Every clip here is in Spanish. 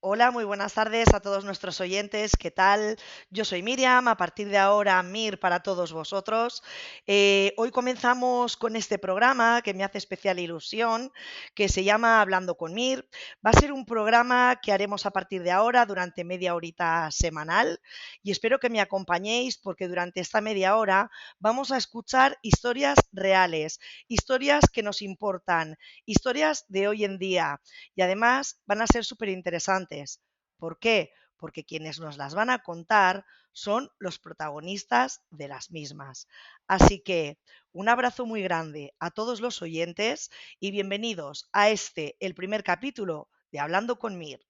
Hola, muy buenas tardes a todos nuestros oyentes. ¿Qué tal? Yo soy Miriam, a partir de ahora Mir para todos vosotros. Hoy comenzamos con este programa que me hace especial ilusión, que se llama Hablando con Mir. Va a ser un programa que haremos a partir de ahora durante media horita semanal y espero que me acompañéis porque durante esta media hora vamos a escuchar historias reales, historias que nos importan, historias de hoy en día y además van a ser súper interesantes. ¿Por qué? Porque quienes nos las van a contar son los protagonistas de las mismas. Así que un abrazo muy grande a todos los oyentes y bienvenidos a el primer capítulo de Hablando con Mir.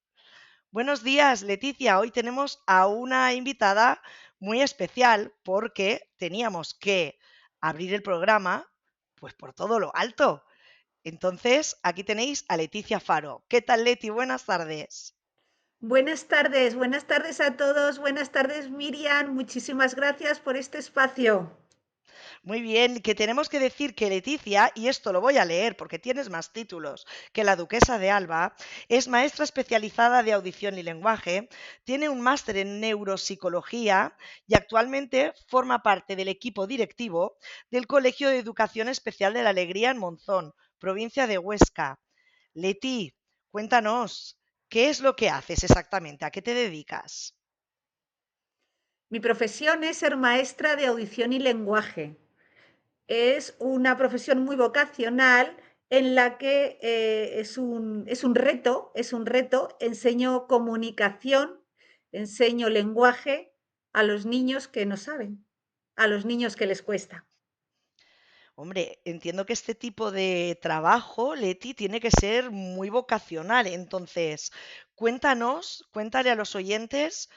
Buenos días, Leticia. Hoy tenemos a una invitada muy especial porque teníamos que abrir el programa pues por todo lo alto. Entonces, aquí tenéis a Leticia Faro. ¿Qué tal, Leti? Buenas tardes. Buenas tardes a todos, buenas tardes Miriam, muchísimas gracias por este espacio. Muy bien, que tenemos que decir que Leticia, y esto lo voy a leer porque tienes más títulos que la duquesa de Alba, es maestra especializada de audición y lenguaje, tiene un máster en neuropsicología y actualmente forma parte del equipo directivo del Colegio de Educación Especial de la Alegría en Monzón, provincia de Huesca. Leti, cuéntanos, ¿qué es lo que haces exactamente? ¿A qué te dedicas? Mi profesión es ser maestra de audición y lenguaje. Es una profesión muy vocacional en la que es un reto, enseño comunicación, enseño lenguaje a los niños que no saben, a los niños que les cuesta. Hombre, entiendo que este tipo de trabajo, Leti, tiene que ser muy vocacional. Entonces, cuéntale a los oyentes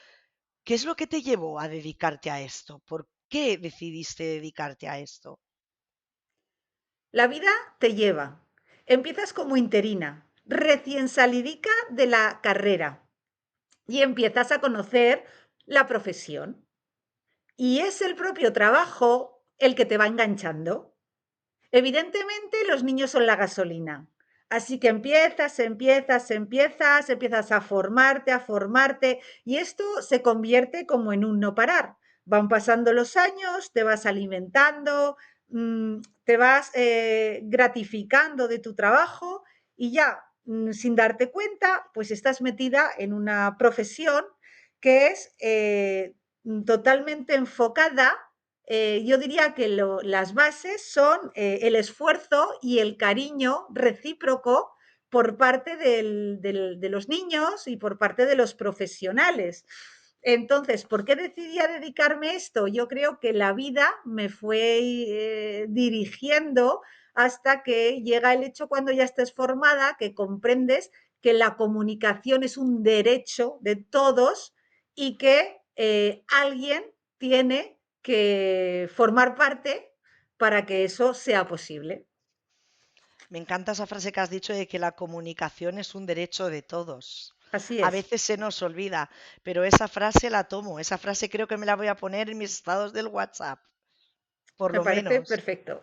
qué es lo que te llevó a dedicarte a esto. ¿Por qué decidiste dedicarte a esto? La vida te lleva. Empiezas como interina, recién salidica de la carrera y empiezas a conocer la profesión. Y es el propio trabajo el que te va enganchando. Evidentemente los niños son la gasolina. Así que empiezas a formarte y esto se convierte como en un no parar. Van pasando los años, te vas alimentando, te vas gratificando de tu trabajo y ya sin darte cuenta, pues estás metida en una profesión que es totalmente enfocada. Yo diría que las bases son el esfuerzo y el cariño recíproco por parte de los niños y por parte de los profesionales. Entonces, ¿por qué decidí a dedicarme a esto? Yo creo que la vida me fue dirigiendo hasta que llega el hecho cuando ya estés formada, que comprendes que la comunicación es un derecho de todos y que alguien tiene que formar parte para que eso sea posible. Me encanta esa frase que has dicho de que la comunicación es un derecho de todos. Así A es, veces se nos olvida, pero esa frase la tomo, esa frase creo que me la voy a poner en mis estados del WhatsApp, por me lo parece menos. perfecto.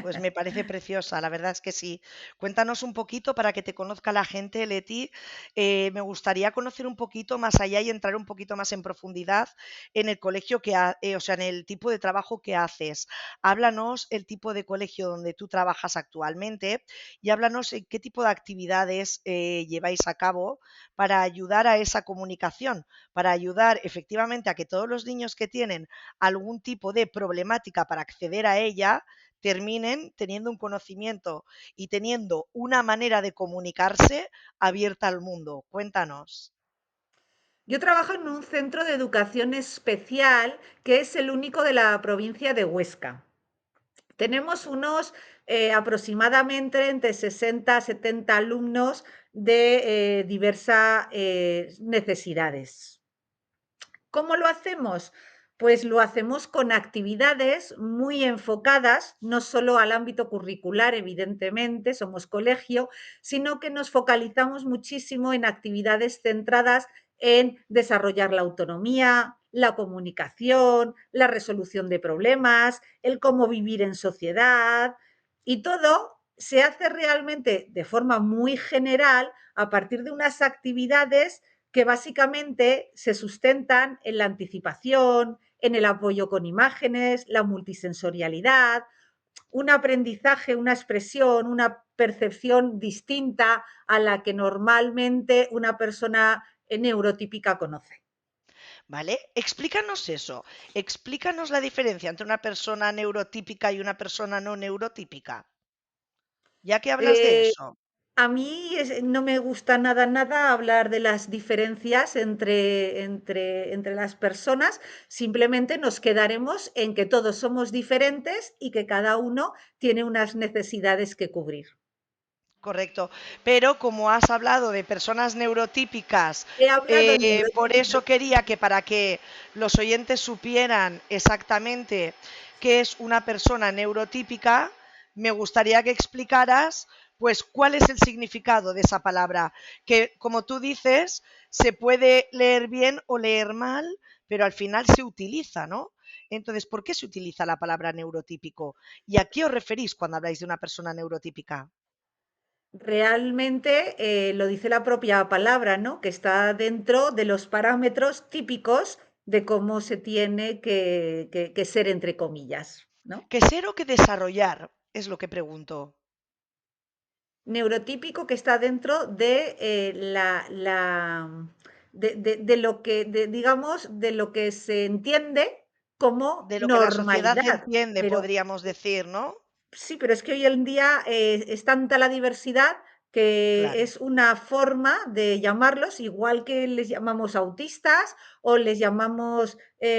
Pues me parece preciosa, la verdad es que sí. Cuéntanos un poquito para que te conozca la gente, Leti. Me gustaría conocer un poquito más allá y entrar un poquito más en profundidad en el colegio o sea, en el tipo de trabajo que haces. Háblanos el tipo de colegio donde tú trabajas actualmente y háblanos en qué tipo de actividades lleváis a cabo para ayudar a esa comunicación, para ayudar efectivamente a que todos los niños que tienen algún tipo de problemática para acceder a ella terminen teniendo un conocimiento y teniendo una manera de comunicarse abierta al mundo. Cuéntanos. Yo trabajo en un centro de educación especial que es el único de la provincia de Huesca. Tenemos unos aproximadamente entre 60 a 70 alumnos de diversas necesidades. ¿Cómo lo hacemos? Pues lo hacemos con actividades muy enfocadas, no solo al ámbito curricular, evidentemente, somos colegio, sino que nos focalizamos muchísimo en actividades centradas en desarrollar la autonomía, la comunicación, la resolución de problemas, el cómo vivir en sociedad y todo se hace realmente de forma muy general a partir de unas actividades que básicamente se sustentan en la anticipación, en el apoyo con imágenes, la multisensorialidad, un aprendizaje, una expresión, una percepción distinta a la que normalmente una persona neurotípica conoce. ¿Vale? Explícanos eso. Explícanos la diferencia entre una persona neurotípica y una persona no neurotípica. Ya que hablas de Eh, eso. a mí no me gusta nada, nada hablar de las diferencias entre las personas, simplemente nos quedaremos en que todos somos diferentes y que cada uno tiene unas necesidades que cubrir. Correcto. Pero como has hablado de personas neurotípicas, He hablado de por eso quería que para que los oyentes supieran exactamente qué es una persona neurotípica, me gustaría que explicaras pues cuál es el significado de esa palabra, que como tú dices, se puede leer bien o leer mal, pero al final se utiliza, ¿no? Entonces, ¿por qué se utiliza la palabra neurotípico? ¿Y a qué os referís cuando habláis de una persona neurotípica? realmente lo dice la propia palabra, ¿no? Que está dentro de los parámetros típicos de cómo se tiene que ser, entre comillas, ¿no? ¿Que ser o que desarrollar? Es lo que pregunto. Neurotípico que está dentro de de lo que, digamos, de lo que se entiende como De lo que la sociedad normalidad. entiende, Pero podríamos decir, ¿no? sí, pero es que hoy en día es tanta la diversidad que Claro. es una forma de llamarlos, igual que les llamamos autistas o les llamamos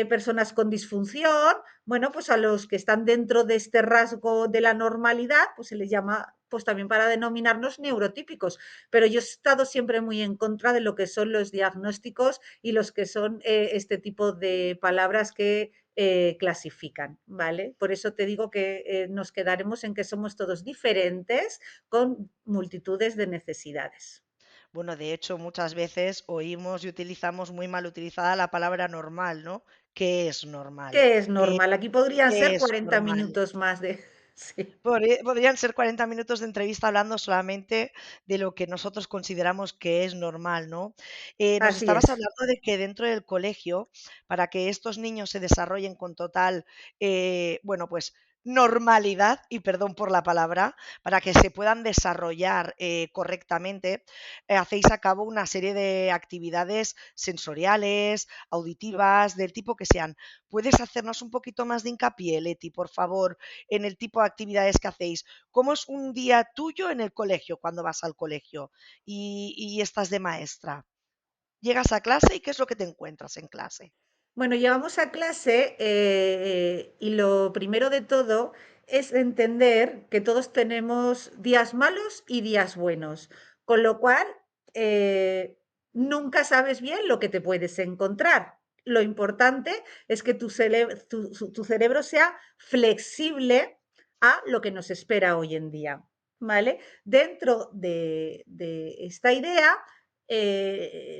personas con disfunción. Bueno, pues a los que están dentro de este rasgo de la normalidad, pues se les llama pues también para denominarnos neurotípicos. Pero yo he estado siempre muy en contra de lo que son los diagnósticos y los que son este tipo de palabras que clasifican, ¿vale? Por eso te digo que nos quedaremos en que somos todos diferentes con multitudes de necesidades. Bueno, de hecho, muchas veces oímos y utilizamos muy mal utilizada la palabra normal, ¿no? ¿Qué es normal? ¿Qué es ¿Qué, normal? Aquí podrían qué ser es 40 normal? minutos más de... Sí, Podrían ser 40 minutos de entrevista hablando solamente de lo que nosotros consideramos que es normal, ¿no? Nos así estabas es. hablando de que dentro del colegio, para que estos niños se desarrollen con total, bueno, pues normalidad, y perdón por la palabra, para que se puedan desarrollar correctamente, hacéis a cabo una serie de actividades sensoriales, auditivas, del tipo que sean. ¿Puedes hacernos un poquito más de hincapié, Leti, por favor? En el tipo de actividades que hacéis. ¿Cómo es un día tuyo en el colegio cuando vas al colegio y estás de maestra? Llegas a clase y ¿qué es lo que te encuentras en clase? Bueno, llegamos a clase y lo primero de todo es entender que todos tenemos días malos y días buenos, con lo cual nunca sabes bien lo que te puedes encontrar. Lo importante es que tu cerebro sea flexible a lo que nos espera hoy en día, ¿vale? Dentro de esta idea,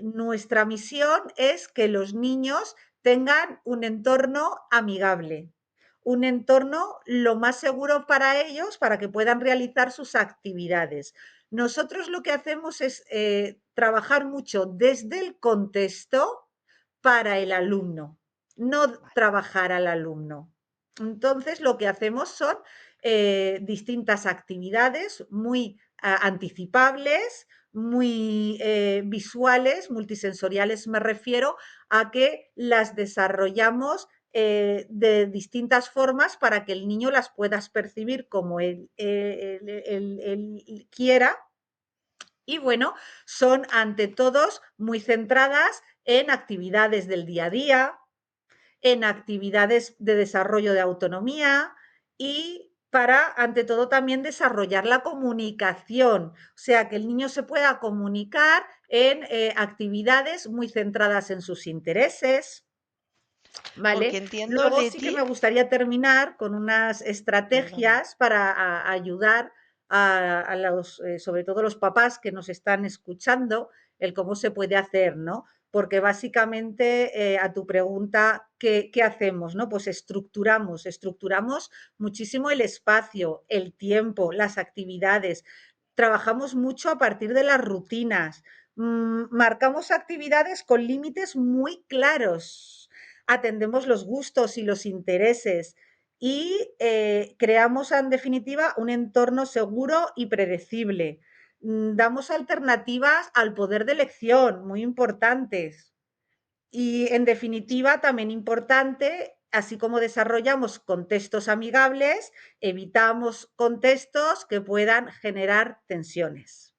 nuestra misión es que los niños tengan un entorno amigable, un entorno lo más seguro para ellos para que puedan realizar sus actividades. Nosotros lo que hacemos es trabajar mucho desde el contexto para el alumno, no Vale. trabajar al alumno. Entonces, lo que hacemos son distintas actividades muy anticipables, muy visuales, multisensoriales me refiero, a que las desarrollamos de distintas formas para que el niño las puedas percibir como él quiera. Y bueno, son ante todos muy centradas en actividades del día a día, en actividades de desarrollo de autonomía y para, ante todo, también desarrollar la comunicación, o sea, que el niño se pueda comunicar en actividades muy centradas en sus intereses, Porque ¿vale? entiendo, Luego sí que Leti, me gustaría terminar con unas perdona. estrategias para ayudar a los, sobre todo los papás que nos están escuchando, el cómo se puede hacer, ¿no? Porque básicamente a tu pregunta, ¿qué hacemos? ¿No? Pues estructuramos muchísimo el espacio, el tiempo, las actividades. Trabajamos mucho a partir de las rutinas, Marcamos actividades con límites muy claros, atendemos los gustos y los intereses y creamos en definitiva un entorno seguro y predecible. Damos alternativas al poder de elección, muy importantes. Y en definitiva, también importante, así como desarrollamos contextos amigables, evitamos contextos que puedan generar tensiones.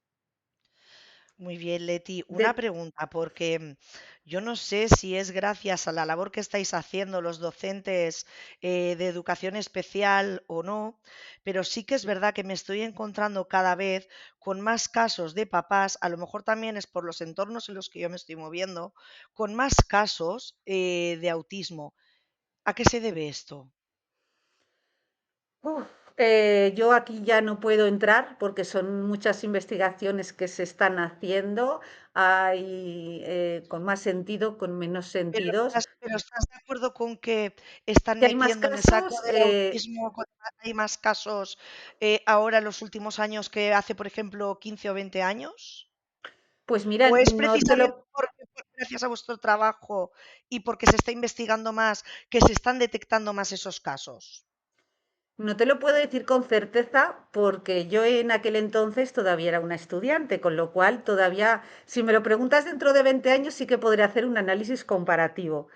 Muy bien, Leti. Una De, pregunta, porque yo no sé si es gracias a la labor que estáis haciendo los docentes de educación especial o no, pero sí que es verdad que me estoy encontrando cada vez con más casos de papás, a lo mejor también es por los entornos en los que yo me estoy moviendo, con más casos de autismo. ¿A qué se debe esto? uf, yo aquí ya no puedo entrar porque son muchas investigaciones que se están haciendo, hay con más sentido, con menos sentidos. Pero estás de acuerdo con que están Que hay más metiendo en el saco casos, del autismo, hay más casos ahora en los últimos años que hace, por ejemplo, 15 o 20 años? pues mira, ¿O es no te precisamente lo, gracias a vuestro trabajo y porque se está investigando más que se están detectando más esos casos? No te lo puedo decir con certeza porque yo en aquel entonces todavía era una estudiante, con lo cual todavía, si me lo preguntas dentro de 20 años, sí que podré hacer un análisis comparativo.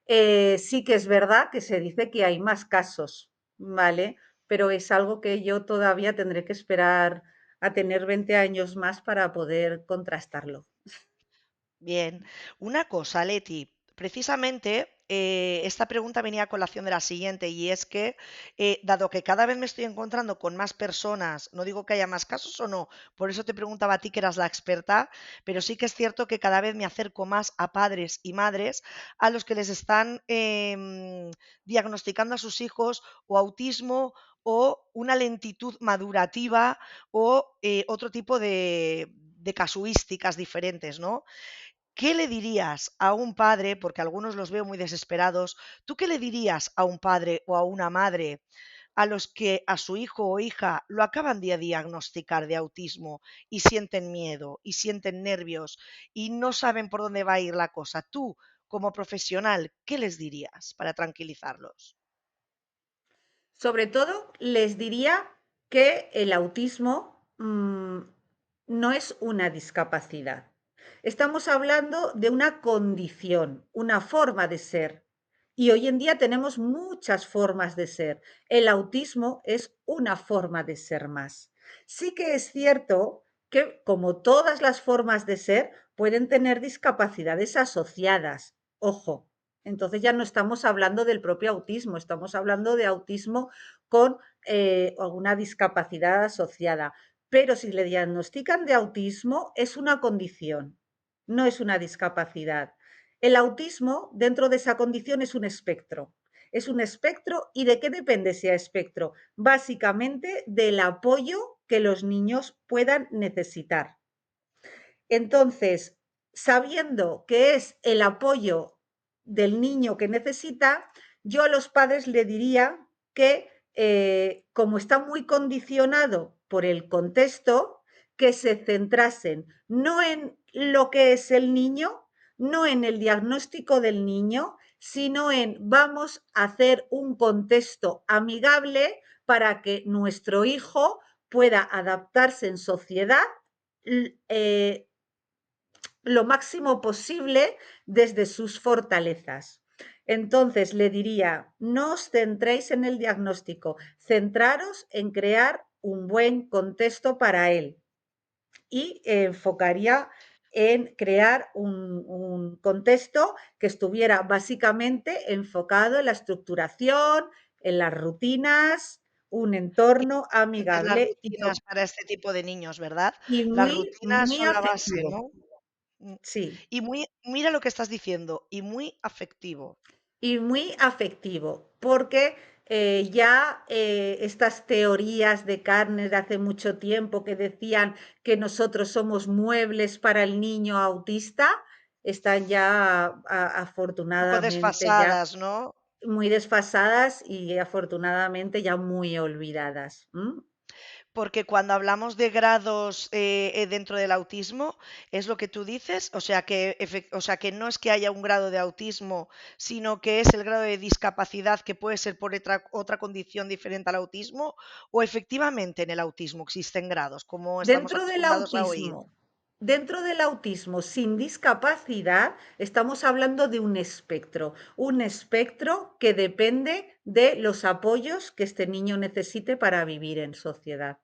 Sí que es verdad que se dice que hay más casos, ¿vale? Pero es algo que yo todavía tendré que esperar a tener 20 años más para poder contrastarlo. Bien, una cosa, Leti, precisamente esta pregunta venía a colación de la siguiente y es que, dado que cada vez me estoy encontrando con más personas, no digo que haya más casos o no, por eso te preguntaba a ti que eras la experta, pero sí que es cierto que cada vez me acerco más a padres y madres a los que les están diagnosticando a sus hijos o autismo o una lentitud madurativa o otro tipo de casuísticas diferentes, ¿no? ¿Qué le dirías a un padre? Porque algunos los veo muy desesperados. ¿Tú qué le dirías a un padre o a una madre a los que a su hijo o hija lo acaban de diagnosticar de autismo y sienten miedo y sienten nervios y no saben por dónde va a ir la cosa? Tú, como profesional, ¿qué les dirías para tranquilizarlos? Sobre todo, les diría que el autismo no es una discapacidad. Estamos hablando de una condición, una forma de ser. Y hoy en día tenemos muchas formas de ser. El autismo es una forma de ser más. Sí que es cierto que, como todas las formas de ser, pueden tener discapacidades asociadas. Ojo, entonces ya no estamos hablando del propio autismo, estamos hablando de autismo con alguna discapacidad asociada. Pero si le diagnostican de autismo, es una condición, no es una discapacidad. El autismo, dentro de esa condición, es un espectro. Es un espectro y ¿de qué depende ese espectro? Básicamente del apoyo que los niños puedan necesitar. Entonces, sabiendo que es el apoyo del niño que necesita, yo a los padres le diría que, como está muy condicionado por el contexto, que se centrasen no en lo que es el niño, no en el diagnóstico del niño, sino en vamos a hacer un contexto amigable para que nuestro hijo pueda adaptarse en sociedad, lo máximo posible desde sus fortalezas. Entonces le diría, no os centréis en el diagnóstico, centraros en crear un buen contexto para él y enfocaría en crear un contexto que estuviera básicamente enfocado en la estructuración, en las rutinas, un entorno Importantes las amigable rutinas para este tipo de niños, ¿verdad? y Las muy, rutinas muy son la base, afectivo. ¿no? Mm. Sí, Y muy, mira lo que estás diciendo, y muy afectivo. y muy afectivo, porque ya estas teorías de carne de hace mucho tiempo que decían que nosotros somos muebles para el niño autista, están ya Un poco afortunadamente ya desfasadas, ¿no? muy desfasadas y afortunadamente ya muy olvidadas. ¿M? Porque cuando hablamos de grados dentro del autismo, es lo que tú dices, o sea que no es que haya un grado de autismo, sino que es el grado de discapacidad que puede ser por otra condición diferente al autismo, o efectivamente en el autismo existen grados, como estamos Dentro del acostumbrados a oír. autismo, dentro del autismo sin discapacidad, estamos hablando de un espectro que depende de los apoyos que este niño necesite para vivir en sociedad.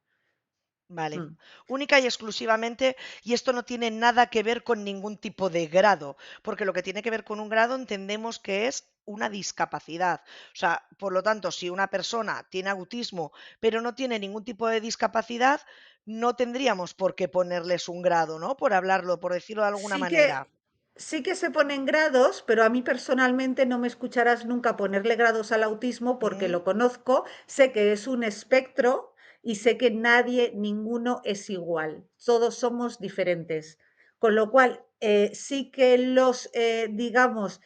Vale, Mm. única y exclusivamente, y esto no tiene nada que ver con ningún tipo de grado, porque lo que tiene que ver con un grado entendemos que es una discapacidad. O sea, por lo tanto, si una persona tiene autismo, pero no tiene ningún tipo de discapacidad, no tendríamos por qué ponerles un grado, ¿no? Por hablarlo, por decirlo de alguna Sí manera. que, sí que se ponen grados, pero a mí personalmente no me escucharás nunca ponerle grados al autismo porque Mm, lo conozco, sé que es un espectro y sé que nadie, ninguno es igual, todos somos diferentes. Con lo cual, sí que los, digamos,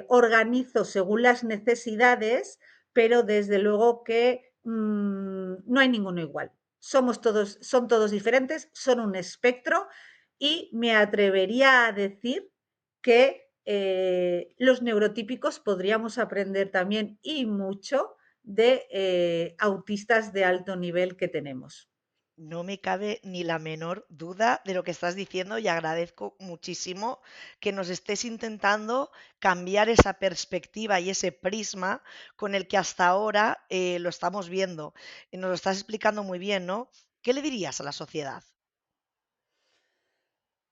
organizo según las necesidades, pero desde luego que no hay ninguno igual. Somos todos, son todos diferentes, son un espectro y me atrevería a decir que los neurotípicos podríamos aprender también y mucho de autistas de alto nivel que tenemos. No me cabe ni la menor duda de lo que estás diciendo y agradezco muchísimo que nos estés intentando cambiar esa perspectiva y ese prisma con el que hasta ahora lo estamos viendo. Nos lo estás explicando muy bien, ¿no? ¿Qué le dirías a la sociedad?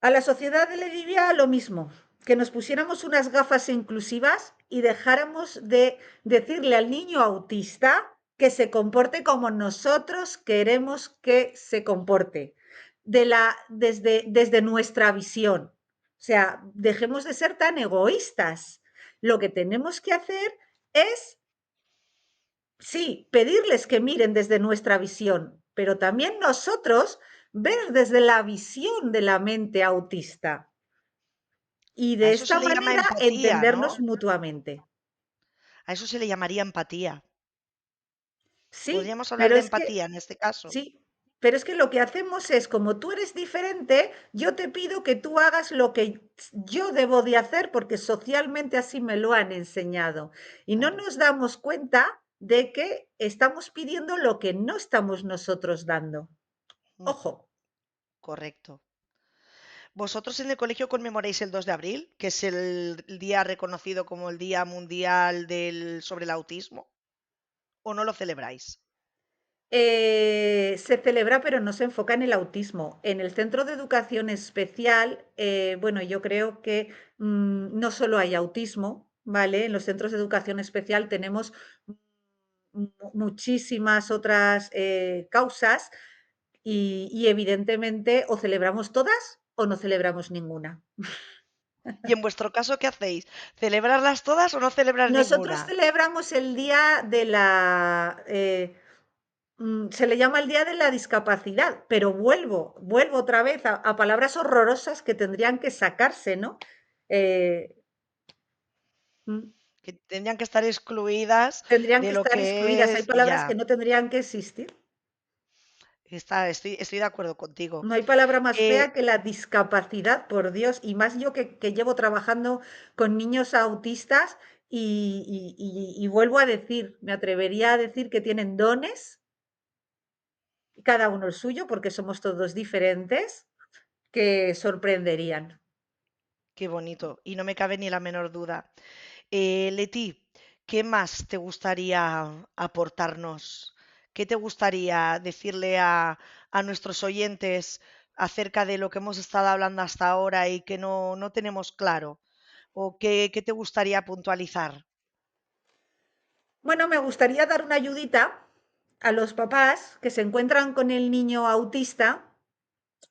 A la sociedad le diría lo mismo, que nos pusiéramos unas gafas inclusivas y dejáramos de decirle al niño autista que se comporte como nosotros queremos que se comporte, desde nuestra visión. O sea, dejemos de ser tan egoístas. Lo que tenemos que hacer es, sí, pedirles que miren desde nuestra visión, pero también nosotros ver desde la visión de la mente autista y A de eso se esta le llama manera empatía, entendernos ¿no? mutuamente. A eso se le llamaría empatía. Sí, Podríamos hablar pero de es que, empatía en este caso. sí, pero es que lo que hacemos es, como tú eres diferente, yo te pido que tú hagas lo que yo debo de hacer porque socialmente así me lo han enseñado. Y no Claro. nos damos cuenta de que estamos pidiendo lo que no estamos nosotros dando. Mm, Ojo. correcto. ¿Vosotros en el colegio conmemoráis el 2 de abril, que es el día reconocido como el Día Mundial sobre el Autismo? ¿O no lo celebráis? Se celebra, pero no se enfoca en el autismo. En el centro de educación especial, bueno, yo creo que no solo hay autismo, ¿vale? En los centros de educación especial tenemos muchísimas otras causas y evidentemente o celebramos todas o no celebramos ninguna. ¿Y en vuestro caso qué hacéis? ¿Celebrarlas todas o no celebrar Nosotros ninguna? celebramos el día de la se le llama el Día de la Discapacidad, pero vuelvo otra vez a palabras horrorosas que tendrían que sacarse, ¿no? Eh, mm, Que tendrían que estar excluidas tendrían de que lo estar excluidas. que Hay es palabras que ya. no tendrían que existir. Estoy de acuerdo contigo. No hay palabra más Eh, fea que la discapacidad, por Dios, y más yo que llevo trabajando con niños autistas y vuelvo a decir, me atrevería a decir que tienen dones, cada uno el suyo, porque somos todos diferentes, que sorprenderían. qué bonito. Y no me cabe ni la menor duda. Leti, ¿qué más te gustaría aportarnos? ¿Qué te gustaría decirle a nuestros oyentes acerca de lo que hemos estado hablando hasta ahora y que no tenemos claro? ¿O qué te gustaría puntualizar? Bueno, me gustaría dar una ayudita a los papás que se encuentran con el niño autista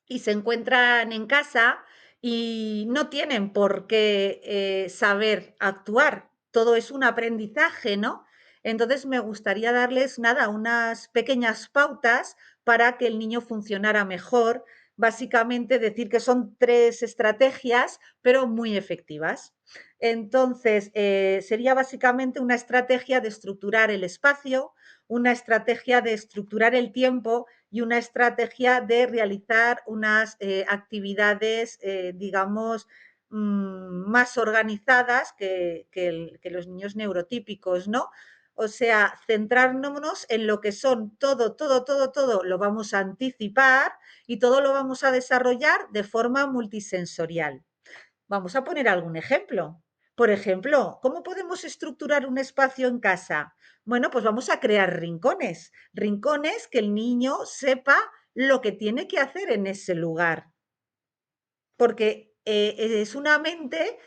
y se encuentran en casa y no tienen por qué saber actuar. Todo es un aprendizaje, ¿no? Entonces me gustaría darles, nada, unas pequeñas pautas para que el niño funcionara mejor. Básicamente decir que son 3 estrategias, pero muy efectivas. Entonces, sería básicamente una estrategia de estructurar el espacio, una estrategia de estructurar el tiempo y una estrategia de realizar unas actividades, digamos, más organizadas que los niños neurotípicos, ¿no? O sea, centrarnos en lo que son todo, lo vamos a anticipar y todo lo vamos a desarrollar de forma multisensorial. Vamos a poner algún ejemplo. Por ejemplo, ¿cómo podemos estructurar un espacio en casa? Bueno, pues vamos a crear rincones, rincones que el niño sepa lo que tiene que hacer en ese lugar, porque es una mente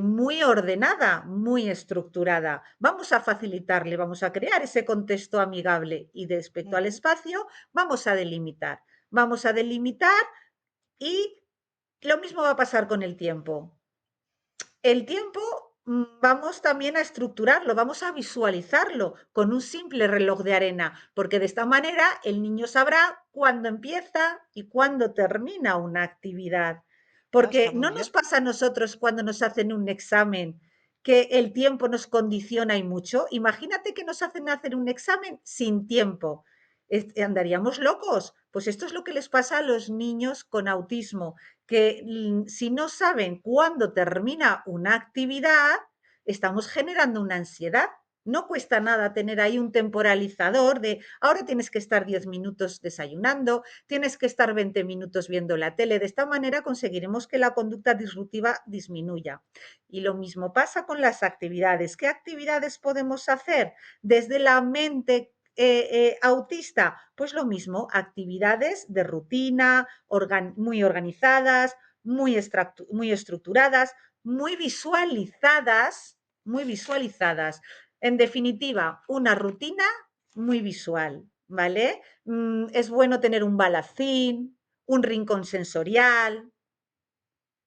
muy ordenada, muy estructurada. Vamos a facilitarle, vamos a crear ese contexto amigable y respecto al Ujú. espacio, vamos a delimitar. Vamos a delimitar y lo mismo va a pasar con el tiempo. El tiempo vamos también a estructurarlo, vamos a visualizarlo con un simple reloj de arena, porque de esta manera el niño sabrá cuándo empieza y cuándo termina una actividad. Ah, está Porque muy no bien. nos pasa a nosotros cuando nos hacen un examen que el tiempo nos condiciona y mucho. Imagínate que nos hacen hacer un examen sin tiempo. Andaríamos locos. Pues esto es lo que les pasa a los niños con autismo, que si no saben cuándo termina una actividad, estamos generando una ansiedad. No cuesta nada tener ahí un temporalizador de ahora tienes que estar 10 minutos desayunando, tienes que estar 20 minutos viendo la tele. De esta manera conseguiremos que la conducta disruptiva disminuya. Y lo mismo pasa con las actividades. ¿Qué actividades podemos hacer desde la mente autista? Pues lo mismo, actividades de rutina, muy organizadas, muy estructuradas, muy visualizadas. En definitiva, una rutina muy visual, ¿vale? Es bueno tener un balacín, un rincón sensorial,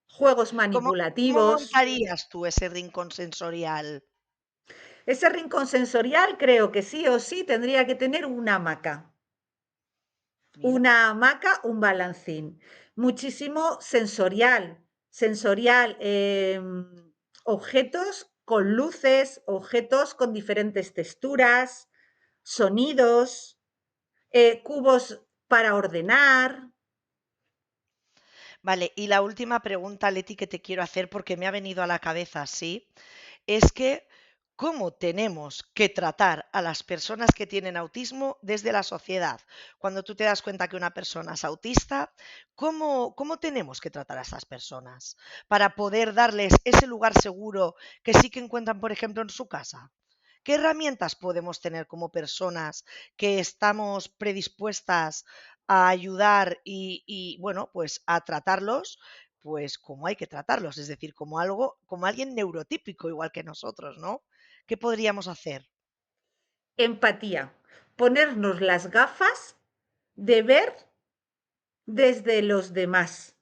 juegos ¿Cómo manipulativos. montarías tú ese rincón sensorial? Ese rincón sensorial creo que sí o sí tendría que tener Mira. un balancín, muchísimo sensorial, objetos con luces, objetos con diferentes texturas, sonidos, cubos para ordenar. Vale, y la última pregunta, Leti, que te quiero hacer porque me ha venido a la cabeza así, es que ¿cómo tenemos que tratar a las personas que tienen autismo desde la sociedad? Cuando tú te das cuenta que una persona es autista, ¿cómo tenemos que tratar a estas personas para poder darles ese lugar seguro que sí que encuentran, por ejemplo, en su casa? ¿Qué herramientas podemos tener como personas que estamos predispuestas a ayudar bueno, pues a tratarlos, pues como hay que tratarlos, es decir, como algo, como alguien neurotípico igual que nosotros, ¿no? ¿Qué podríamos hacer? Empatía, ponernos las gafas de ver desde los demás.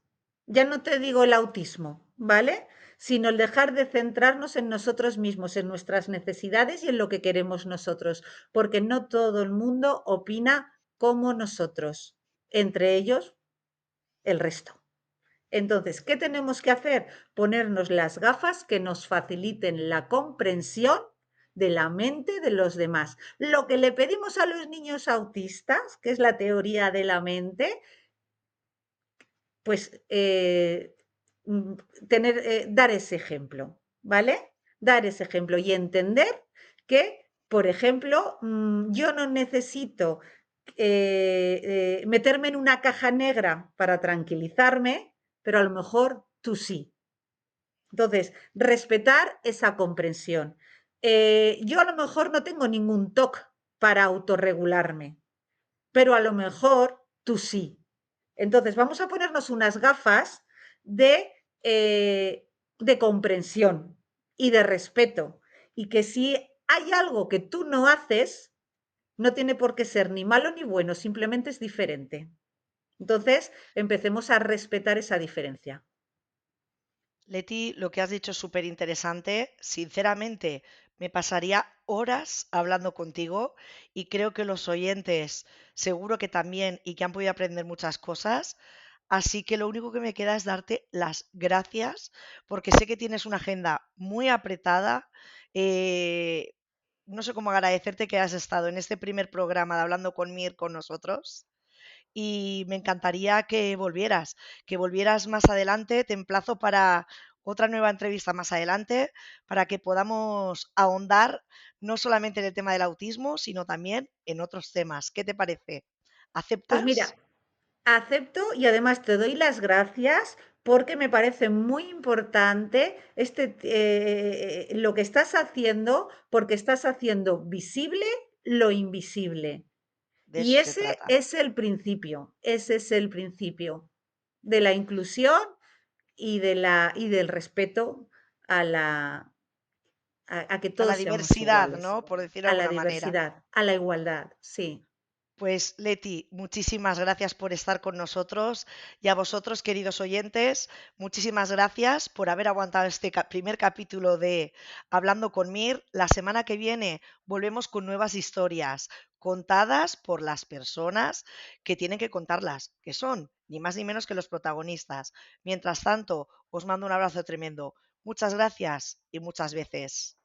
Ya no te digo el autismo, ¿vale? Sino el dejar de centrarnos en nosotros mismos, en nuestras necesidades y en lo que queremos nosotros, porque no todo el mundo opina como nosotros, entre ellos el resto. Entonces, ¿qué tenemos que hacer? Ponernos las gafas que nos faciliten la comprensión de la mente de los demás. Lo que le pedimos a los niños autistas, que es la teoría de la mente, pues mm, dar ese ejemplo, ¿vale? Dar ese ejemplo y entender que, por ejemplo, yo no necesito meterme en una caja negra para tranquilizarme, pero a lo mejor tú sí. Entonces, respetar esa comprensión. Yo a lo mejor no tengo ningún TOC para autorregularme, pero a lo mejor tú sí. Entonces, vamos a ponernos unas gafas de, eh, de comprensión y de respeto. Y que si hay algo que tú no haces, no tiene por qué ser ni malo ni bueno, simplemente es diferente. Entonces, empecemos a respetar esa diferencia. Leti, lo que has dicho es súper interesante. Sinceramente, me pasaría horas hablando contigo y creo que los oyentes seguro que también y que han podido aprender muchas cosas. Así que lo único que me queda es darte las gracias porque sé que tienes una agenda muy apretada. eh, no sé cómo agradecerte que has estado en este primer programa de Hablando con Mir con nosotros y me encantaría que volvieras más adelante. Te emplazo para otra nueva entrevista más adelante para que podamos ahondar no solamente en el tema del autismo, sino también en otros temas. ¿Qué te parece? Pues ¿Aceptas? mira, acepto y además te doy las gracias porque me parece muy importante lo que estás haciendo, porque estás haciendo visible lo invisible. De Y eso se ese trata. es el principio, ese es el principio de la inclusión y del respeto a a que A la todos seamos diversidad, iguales, ¿no? Por decirlo de a la alguna manera. diversidad, a la igualdad, sí. Pues Leti, muchísimas gracias por estar con nosotros y a vosotros, queridos oyentes, muchísimas gracias por haber aguantado este primer capítulo de Hablando con Mir. La semana que viene volvemos con nuevas historias contadas por las personas que tienen que contarlas, que son ni más ni menos que los protagonistas. Mientras tanto, os mando un abrazo tremendo. Muchas gracias y muchas veces.